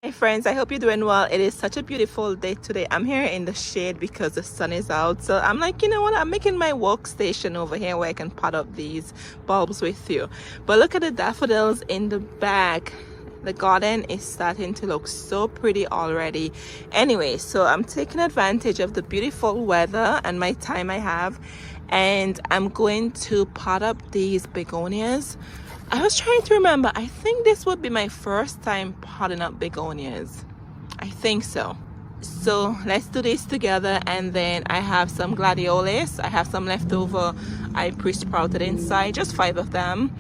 Hey friends, I hope you're doing well. It is such a beautiful day today. I'm here in the shade because the sun is out. So I'm like, you know what? I'm making my workstation over here where I can pot up these bulbs with you. But look at the daffodils in the back. The garden is starting to look so pretty already. Anyway, so I'm taking advantage of the beautiful weather and my time I have. And I'm going to pot up these begonias. I was trying to remember, I think this would be my first time potting up begonias. I think so. So let's do this together. And then I have some gladiolus. I have some leftover I pre-sprouted inside, just 5 of them.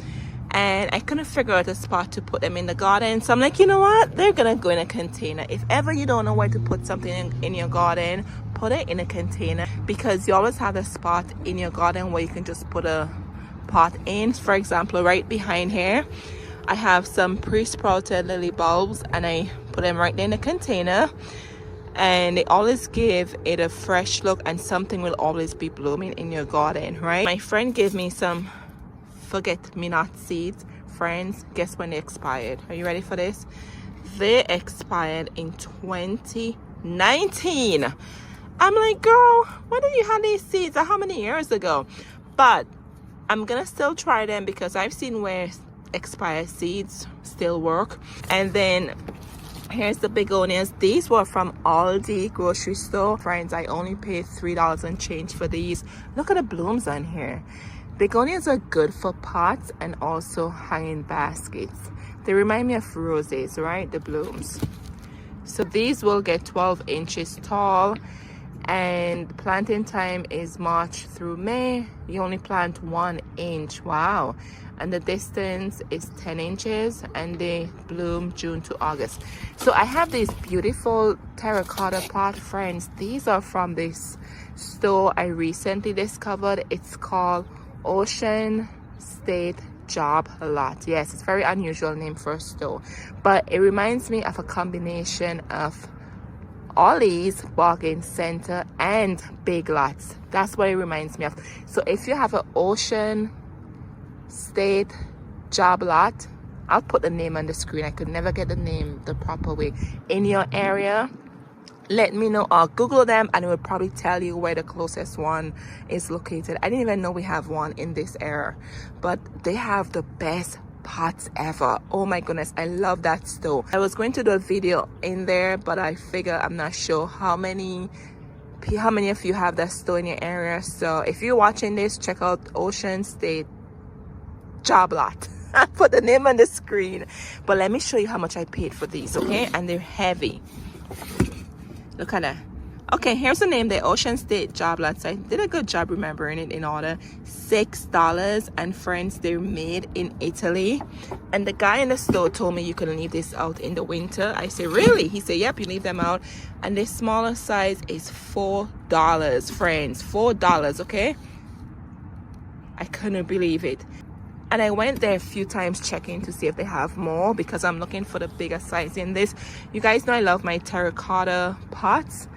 And I couldn't figure out a spot to put them in the garden. So I'm like, you know what? They're gonna go in a container. If ever you don't know where to put something in your garden, put it in a container, because you always have a spot in your garden where you can just put a pot in. For example, right behind here I have some pre-sprouted lily bulbs and I put them right there in the container, and they always give it a fresh look and something will always be blooming in your garden, right? My friend gave me some forget-me-not seeds. Friends, guess when they expired? Are you ready for this? They expired in 2019. I'm like, girl, when did you have these seeds? How many years ago? But I'm gonna still try them because I've seen where expired seeds still work. And then here's the begonias. These were from Aldi grocery store. Friends, I only paid $3 and change for these. Look at the blooms on here. Begonias are good for pots and also hanging baskets. They remind me of roses, right? The blooms. So these will get 12 inches tall. And planting time is March through May. You only plant 1 inch. Wow. And the distance is 10 inches and they bloom June to August. So I have these beautiful terracotta pot, friends. These are from this store I recently discovered. It's called Ocean State Job Lot. Yes, it's a very unusual name for a store, but it reminds me of a combination of Ollie's Bargain Center and Big Lots. That's what it reminds me of. So if you have an Ocean State Job Lot, I'll put the name on the screen. I could never get the name the proper way. In your area, let me know. I'll Google them and it will probably tell you where the closest one is located. I didn't even know we have one in this area, but they have the best pots ever. Oh my goodness, I love that store. I was going to do a video in there, but I figure I'm not sure how many of you have that store in your area. So if you're watching this, check out Ocean State Job Lot. I put the name on the screen, but let me show you how much I paid for these, okay? And they're heavy. Look at that. Okay, here's the name, the Ocean State Job Lot. So I did a good job remembering it in order. $6. And friends, they're made in Italy. And the guy in the store told me you can leave this out in the winter. I said, really? He said, yep, you leave them out. And the smaller size is $4, friends. $4, okay? I couldn't believe it. And I went there a few times checking to see if they have more because I'm looking for the bigger size in this. You guys know I love my terracotta pots.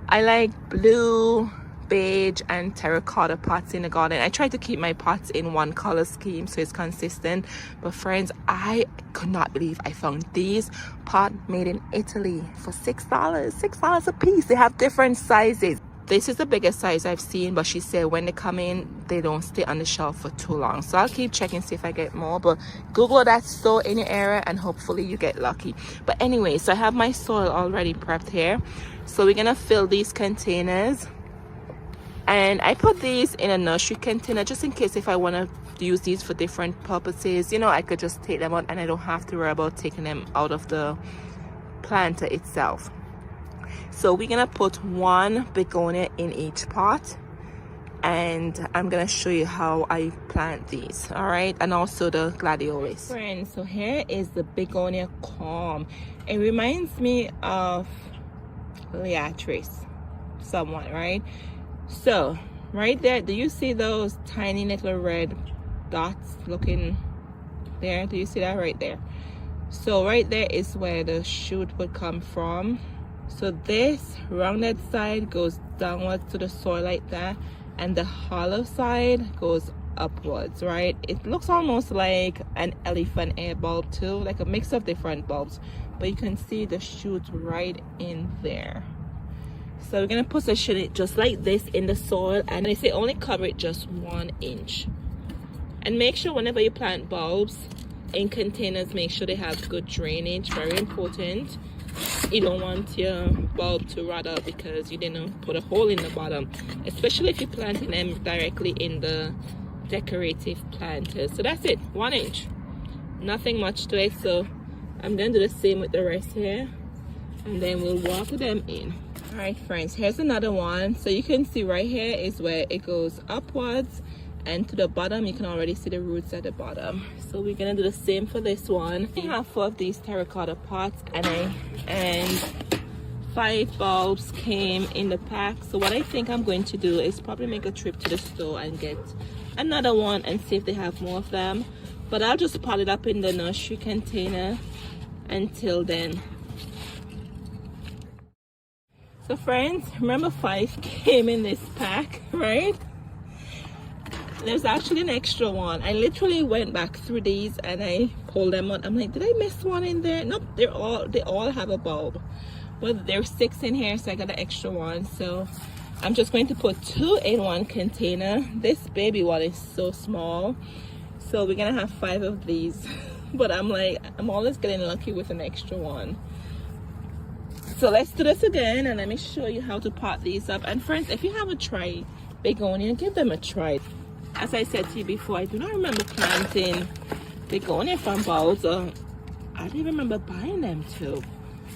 I like blue, beige, and terracotta pots in the garden. I try to keep my pots in one color scheme so it's consistent. But friends, I could not believe I found these pots made in Italy for $6. $6 a piece. They have different sizes. This is the biggest size I've seen, but she said when they come in, they don't stay on the shelf for too long. So I'll keep checking, see if I get more. But Google that store in your area and hopefully you get lucky. But anyway, so I have my soil already prepped here. So we're gonna fill these containers. And I put these in a nursery container just in case if I wanna use these for different purposes. You know, I could just take them out and I don't have to worry about taking them out of the planter itself. So we're gonna put 1 begonia in each pot, and I'm gonna show you how I plant these, all right, and also the gladiolus. Friends, so here is the begonia calm. It reminds me of Leatrice somewhat, right? So right there, do you see those tiny little red dots looking there? Do you see that right there? So right there is where the shoot would come from. So this rounded side goes downwards to the soil like that, and the hollow side goes upwards, right? It looks almost like an elephant ear bulb too, like a mix of different bulbs, but you can see the shoots right in there. So we're gonna position it just like this in the soil, and they say only cover it just 1 inch. And make sure whenever you plant bulbs in containers, make sure they have good drainage, very important. You don't want your bulb to rot out because you didn't put a hole in the bottom, especially if you're planting them directly in the decorative planters. So that's it, 1 inch, nothing much to it. So I'm gonna do the same with the rest here, and then we'll water them in. All right friends, here's another one. So you can see right here is where it goes upwards, and to the bottom you can already see the roots at the bottom. So we're gonna do the same for this one. I have 4 of these terracotta pots, and 5 bulbs came in the pack. So what I think I'm going to do is probably make a trip to the store and get another one and see if they have more of them, but I'll just pot it up in the nursery container until then. So friends, remember 5 came in this pack, right? There's actually an extra one. I literally went back through these and I pulled them out. I'm like, did I miss one in there? Nope, they all have a bulb. But there's 6 in here, so I got an extra one. So I'm just going to put 2 in one container. This baby one is so small, so we're gonna have 5 of these. But I'm like, I'm always getting lucky with an extra one. So let's do this again, and let me show you how to pot these up. And friends, if you haven't tried begonia, give them a try. As I said to you before, I do not remember planting begonia from bulbs, or I don't even remember buying them too.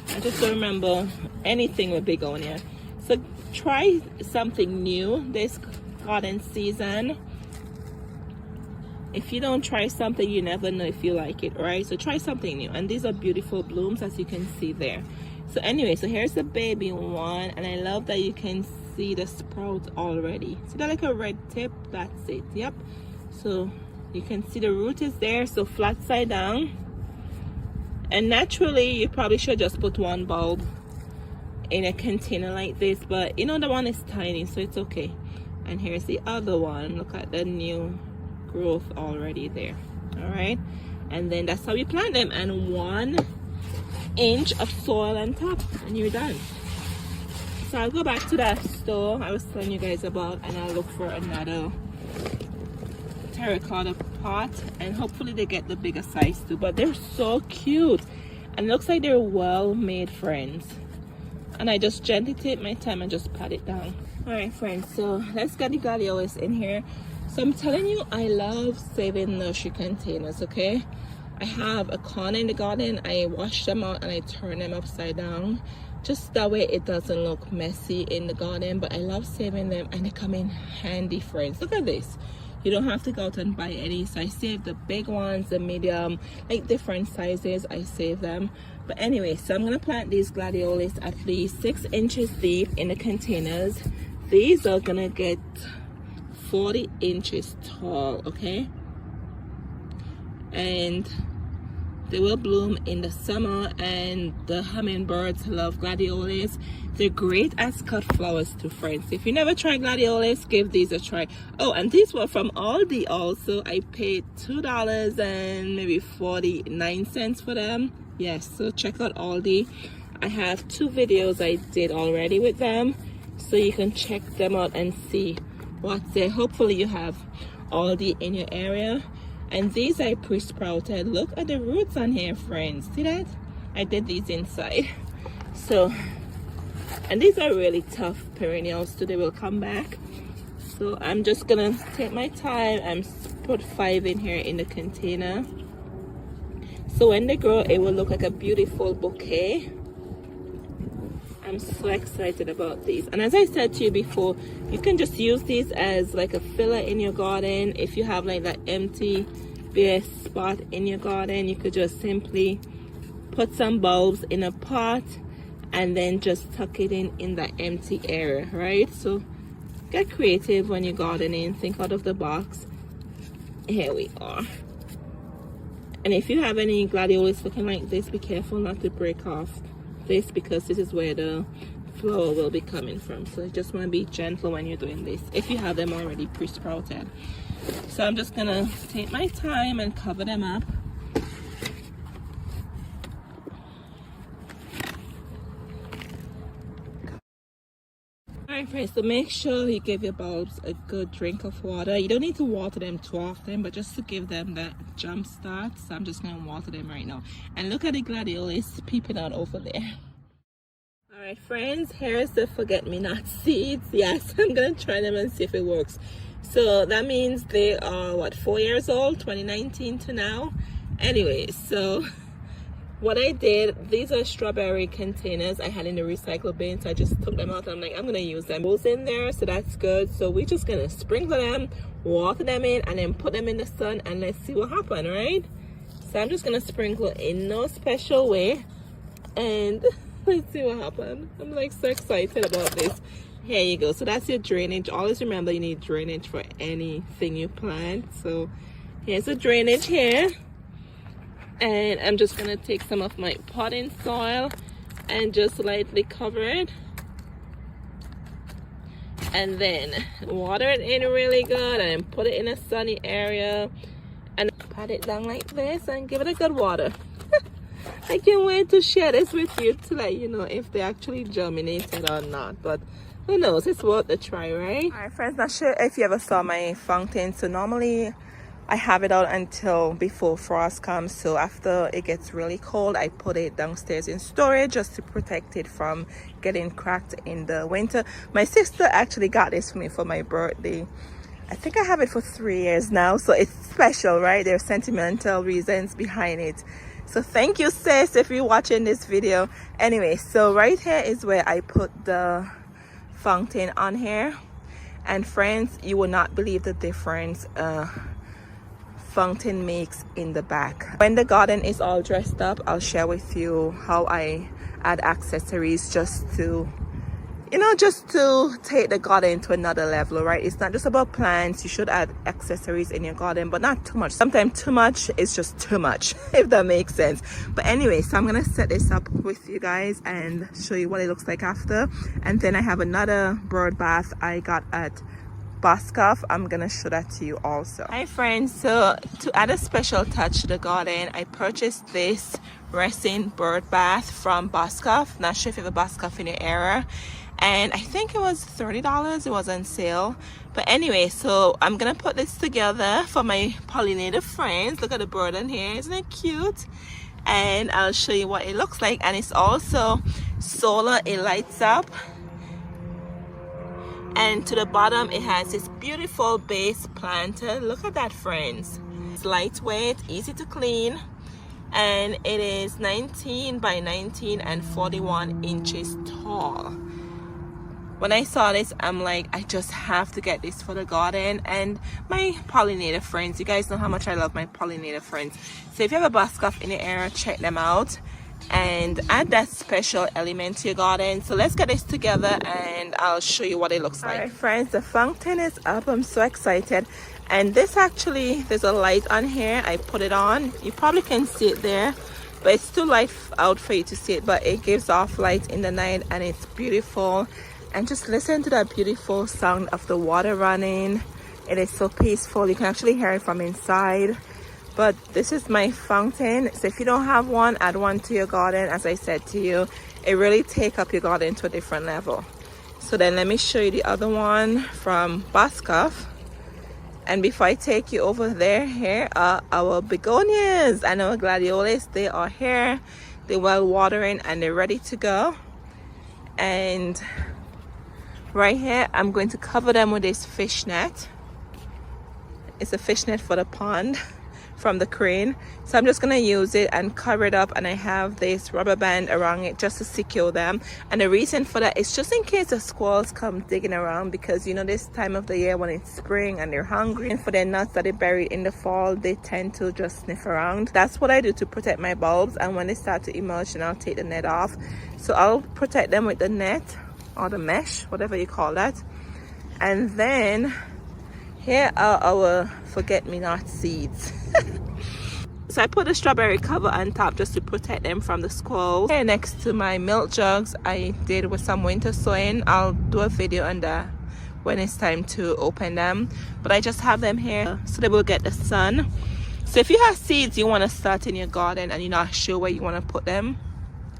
I just don't remember anything with begonia. So try something new this garden season. If you don't try something, you never know if you like it, right? So try something new. And these are beautiful blooms, as you can see there. So anyway, so here's the baby one, and I love that you can see the sprouts already. See that like a red tip? That's it. Yep. So you can see the root is there, so flat side down. And naturally you probably should just put 1 bulb in a container like this, but you know, the one is tiny, so it's okay. And here's the other one. Look at the new growth already there. All right, and then that's how we plant them, and 1 inch of soil on top, and you're done. So I'll go back to that store I was telling you guys about, and I'll look for another terracotta pot, and hopefully they get the bigger size too. But they're so cute, and it looks like they're well made, friends. And I just gently take my time and just pat it down. All right friends, so let's get the gladiolus in here. So I'm telling you, I love saving nursery containers. Okay, I have a corner in the garden, I wash them out and I turn them upside down, just that way it doesn't look messy in the garden. But I love saving them, and they come in handy, friends. Look at this, you don't have to go out and buy any. So I save the big ones, the medium, like different sizes, I save them. But anyway, so I'm gonna plant these gladiolus at least 6 inches deep in the containers. These are gonna get 40 inches tall, okay? And they will bloom in the summer, and the hummingbirds love gladiolus. They're great as cut flowers too, friends. If you never tried gladiolus, give these a try. Oh, and these were from Aldi also. I paid $2 and maybe 49 cents for them. Yes, so check out Aldi. I have 2 videos I did already with them, so you can check them out and see what's there. Hopefully you have Aldi in your area. And these I pre-sprouted. Look at the roots on here, friends. See that? I did these inside. So, and these are really tough perennials, so they will come back. So I'm just gonna take my time and put 5 in here in the container. So when they grow, it will look like a beautiful bouquet. I'm so excited about these. And as I said to you before, you can just use these as like a filler in your garden. If you have like that empty bare spot in your garden, you could just simply put some bulbs in a pot and then just tuck it in that empty area, right? So get creative when you're gardening, think out of the box. Here we are. And if you have any gladiolus looking like this, be careful not to break off this, because this is where the flower will be coming from. So you just want to be gentle when you're doing this, if you have them already pre-sprouted. So I'm just gonna take my time and cover them up. Alright friends, so make sure you give your bulbs a good drink of water. You don't need to water them too often, but just to give them that jump start. So I'm just going to water them right now. And look at the gladiolus peeping out over there. Alright friends, here's the forget-me-not seeds. Yes, I'm going to try them and see if it works. So that means they are, what, 4 years old, 2019 to now. Anyway, so what I did, these are strawberry containers I had in the recycle bin, so I just took them out. I'm like, I'm gonna use them. Those in there, so that's good. So we're just gonna sprinkle them, water them in, and then put them in the sun, and let's see what happens, right? So I'm just gonna sprinkle in no special way, and let's see what happens. I'm like so excited about this. Here you go. So that's your drainage. Always remember you need drainage for anything you plant. So here's the drainage here. And I'm just gonna take some of my potting soil and just lightly cover it, and then water it in really good and put it in a sunny area and pat it down like this and give it a good water. I can't wait to share this with you to let you know if they actually germinated or not, but who knows, it's worth a try, right? Alright friends, not sure if you ever saw my fountain. So normally I have it out until before frost comes, so after it gets really cold I put it downstairs in storage just to protect it from getting cracked in the winter. My sister actually got this for me for my birthday. I think I have it for 3 years now, so it's special, right? There's sentimental reasons behind it. So thank you sis if you're watching this video. Anyway, so right here is where I put the fountain on here, and friends, you will not believe the difference fountain makes in the back. When the garden is all dressed up, I'll share with you how I add accessories just to, you know, just to take the garden to another level, right? It's not just about plants. You should add accessories in your garden, but not too much. Sometimes too much is just too much, if that makes sense. But anyway, so I'm gonna set this up with you guys and show you what it looks like after. And then I have another bird bath I got at Boscov. I'm gonna show that to you also. Hi friends, so to add a special touch to the garden, I purchased this resin bird bath from Boscov. Not sure if you have a Boscov in your area, and I think it was $30. It was on sale. But anyway, so I'm gonna put this together for my pollinator friends. Look at the bird in here, isn't it cute? And I'll show you what it looks like. And it's also solar, it lights up. And to the bottom it has this beautiful base planter. Look at that friends. It's lightweight, easy to clean, and it is 19 by 19 and 41 inches tall. When I saw this, I'm like, I just have to get this for the garden. And my pollinator friends, you guys know how much I love my pollinator friends. So if you have a Boscov in your area, check them out and add that special element to your garden. So let's get this together and I'll show you what it looks like. Alright friends, the fountain is up. I'm so excited. And this actually, there's a light on here. I put it on. You probably can see it there, but it's too light out for you to see it, but it gives off light in the night and it's beautiful. And just listen to that beautiful sound of the water running. It is so peaceful. You can actually hear it from inside. But this is my fountain. So if you don't have one, add one to your garden. As I said to you, it really take up your garden to a different level. So then let me show you the other one from Boscov. And before I take you over there, here are our begonias and our gladiolus. They are here, they're well watering and they're ready to go. And right here, I'm going to cover them with this fish net. It's a fish net for the pond from the crane. So I'm just gonna use it and cover it up, and I have this rubber band around it just to secure them. And the reason for that is just in case the squirrels come digging around, because you know this time of the year when it's spring and they're hungry, and for their nuts that they buried in the fall, they tend to just sniff around. That's what I do to protect my bulbs, and when they start to emerge, then I'll take the net off. So I'll protect them with the net or the mesh, whatever you call that. And then here are our forget-me-not seeds. So I put a strawberry cover on top just to protect them from the squirrels. Here next to my milk jugs, I did with some winter sowing. I'll do a video on that when it's time to open them. But I just have them here so they will get the sun. So if you have seeds you want to start in your garden and you're not sure where you want to put them,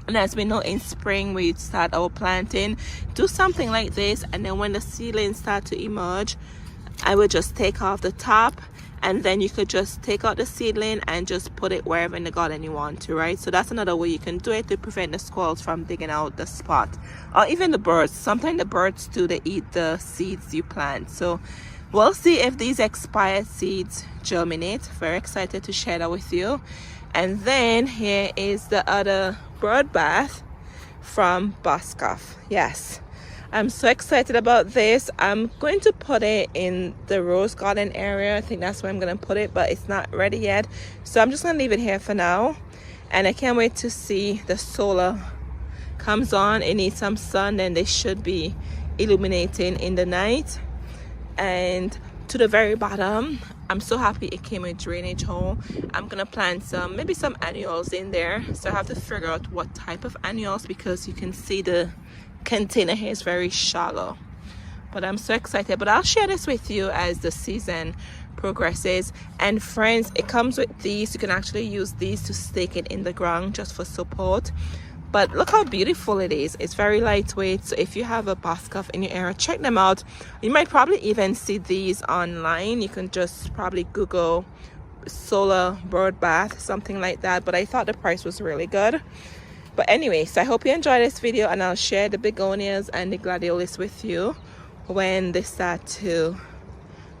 And as we know, in spring we start our planting. Do something like this, and then when the seedlings start to emerge, I would just take off the top, and then you could just take out the seedling and just put it wherever in the garden you want to, right? So that's another way you can do it to prevent the squirrels from digging out the spot, or even the birds. Sometimes the birds too, they eat the seeds you plant. So we'll see if these expired seeds germinate. Very excited to share that with you. And then here is the other bird bath from Boscov. Yes, I'm so excited about this. I'm going to put it in the rose garden area. I think that's where I'm going to put it, but it's not ready yet. So I'm just going to leave it here for now. And I can't wait to see the solar comes on. It needs some sun, and they should be illuminating in the night. And to the very bottom, I'm so happy it came with drainage hole. I'm gonna plant maybe some annuals in there. So I have to figure out what type of annuals, because you can see the container here is very shallow. But I'm so excited. But I'll share this with you as the season progresses. And friends, it comes with these. You can actually use these to stake it in the ground just for support. But look how beautiful it is. It's very lightweight. So if you have a Boscov in your area, check them out. You might probably even see these online. You can just probably Google Solar Birdbath, something like that. But I thought the price was really good. But anyway, so I hope you enjoyed this video, and I'll share the begonias and the gladiolus with you when they start to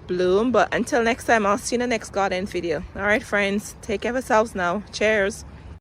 bloom. But until next time, I'll see you in the next garden video. All right, friends, take care of yourselves now. Cheers.